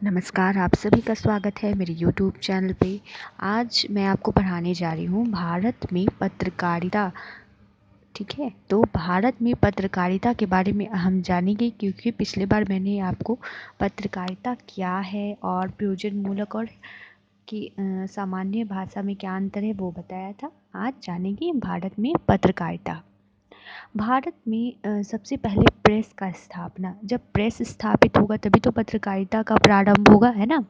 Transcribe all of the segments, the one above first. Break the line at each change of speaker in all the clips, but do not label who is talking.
नमस्कार, आप सभी का स्वागत है मेरे YouTube चैनल पे। आज मैं आपको पढ़ाने जा रही हूँ भारत में पत्रकारिता। ठीक है, तो भारत में पत्रकारिता के बारे में हम जानेंगे, क्योंकि पिछले बार मैंने आपको पत्रकारिता क्या है और प्रयोजनमूलक और कि सामान्य भाषा में क्या अंतर है वो बताया था। आज जानेंगे भारत में पत्रकारिता। भारत में सबसे पहले प्रेस का स्थापना, जब प्रेस स्थापित होगा तभी तो पत्रकारिता का प्रारंभ होगा, है ना।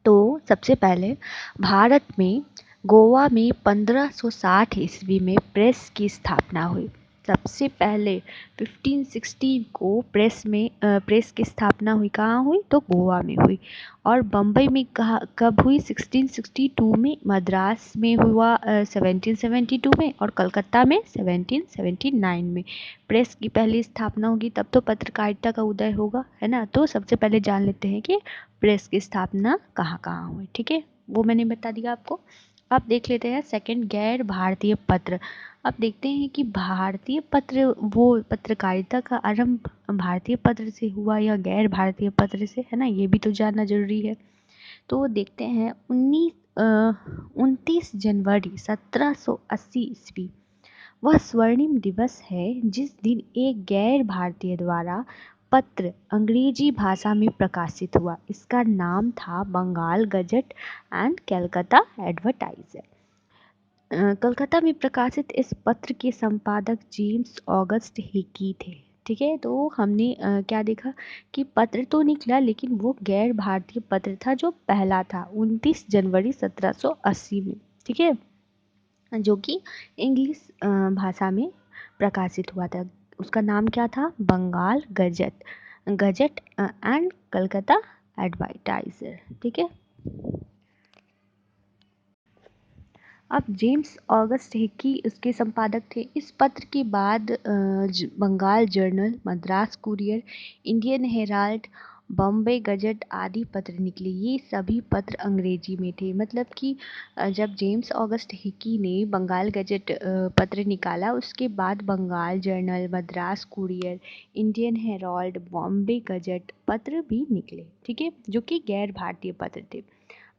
तो सबसे पहले भारत में गोवा में 1560 ईस्वी में प्रेस की स्थापना हुई। सबसे पहले 1516 को प्रेस की स्थापना हुई। कहाँ हुई? तो गोवा में हुई। और बम्बई में कब हुई? 1662 में। मद्रास में हुआ 1772 में। और कलकत्ता में 1779 में प्रेस की पहली स्थापना होगी, तब तो पत्रकारिता का उदय होगा, है ना। तो सबसे पहले जान लेते हैं कि प्रेस की स्थापना कहाँ कहाँ हुई। ठीक है, वो मैंने बता दिया आपको। अब देख लेते हैं सेकंड, गैर भारतीय पत्र। अब देखते हैं कि भारतीय पत्र, वो पत्रकारिता का आरंभ भारतीय पत्र से हुआ या गैर भारतीय पत्र से, है ना, ये भी तो जानना जरूरी है। तो देखते हैं 29 जनवरी 1780 ईस्वी वह स्वर्णिम दिवस है जिस दिन एक गैर भारतीय द्वारा पत्र अंग्रेजी भाषा में प्रकाशित हुआ। इसका नाम था Bengal Gazette and Calcutta Advertiser. Calcutta में प्रकाशित इस पत्र के संपादक जेम्स ऑगस्ट हिकी थे। ठीक है, तो हमने क्या देखा कि पत्र तो निकला, लेकिन वो गैर भारतीय पत्र था जो पहला था 29 जनवरी 1780 में। ठीक है, जो कि इंग्लिश भाषा में प्रकाशित हुआ था। उसका नाम क्या था? Bengal Gazette Gazette and Calcutta Advertiser. ठीक है, अब जेम्स ऑगस्ट हिकी उसके संपादक थे। इस पत्र के बाद Bengal Journal, Madras Courier, Indian Herald, Bombay Gazette आदि पत्र निकले। ये सभी पत्र अंग्रेजी में थे। मतलब कि जब जेम्स ऑगस्ट हिकी ने बंगाल गजट पत्र निकाला, उसके बाद Bengal Journal, Madras Courier, Indian Herald, Bombay Gazette पत्र भी निकले। ठीक है, जो कि गैर भारतीय पत्र थे।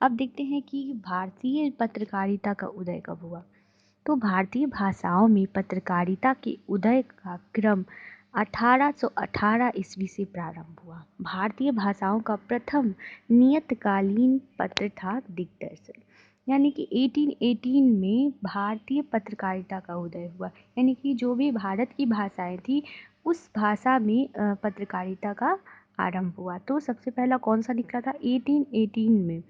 अब देखते हैं कि भारतीय पत्रकारिता का उदय कब हुआ। तो भारतीय भाषाओं में पत्रकारिता के उदय का क्रम 1818 ईस्वी से प्रारंभ हुआ। भारतीय भाषाओं का प्रथम नियतकालीन पत्र था दिग्दर्शन। यानी कि 1818 में भारतीय पत्रकारिता का उदय हुआ। यानी कि जो भी भारत की भाषाएं थी, उस भाषा में पत्रकारिता का आरंभ हुआ। तो सबसे पहला कौन सा निकला था? 1818 में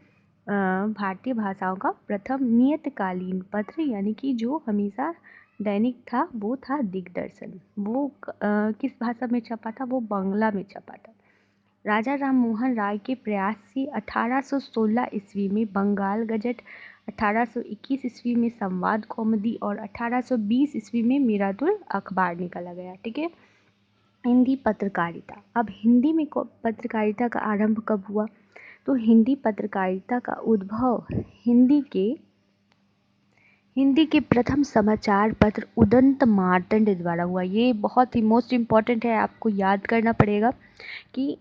भारतीय भाषाओं का प्रथम नियतकालीन पत्र, यानी कि जो हमेशा दैनिक था, वो था दिग्दर्शन। वो किस भाषा में छपा था? वो बांग्ला में छपा था। राजा राम मोहन राय के प्रयास से 1816 ईस्वी में बंगाल गजट, 1821 ईस्वी में संवाद कौमुदी और 1820 ईस्वी में मिरादुल अखबार निकाला गया। ठीक है, हिंदी पत्रकारिता। अब हिंदी में पत्रकारिता का आरंभ कब हुआ? तो हिंदी पत्रकारिता का उद्भव हिंदी के प्रथम समाचार पत्र उदंत मार्तंड द्वारा हुआ। ये बहुत ही मोस्ट इम्पॉर्टेंट है, आपको याद करना पड़ेगा कि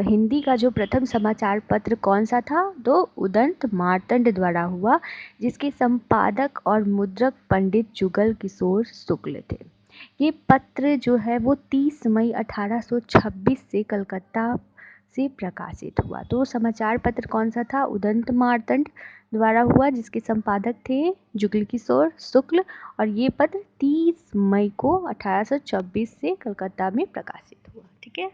हिंदी का जो प्रथम समाचार पत्र कौन सा था? तो उदंत मार्तंड द्वारा हुआ, जिसके संपादक और मुद्रक पंडित जुगल किशोर शुक्ल थे। ये पत्र जो है वो 30 मई 1826 से कलकत्ता से प्रकाशित हुआ। तो समाचार पत्र कौन सा था? उदंत मार्तंड द्वारा हुआ, जिसके संपादक थे जुगल किशोर शुक्ल। और ये पत्र 30 मई को 1826 से कलकत्ता में प्रकाशित हुआ। ठीक है।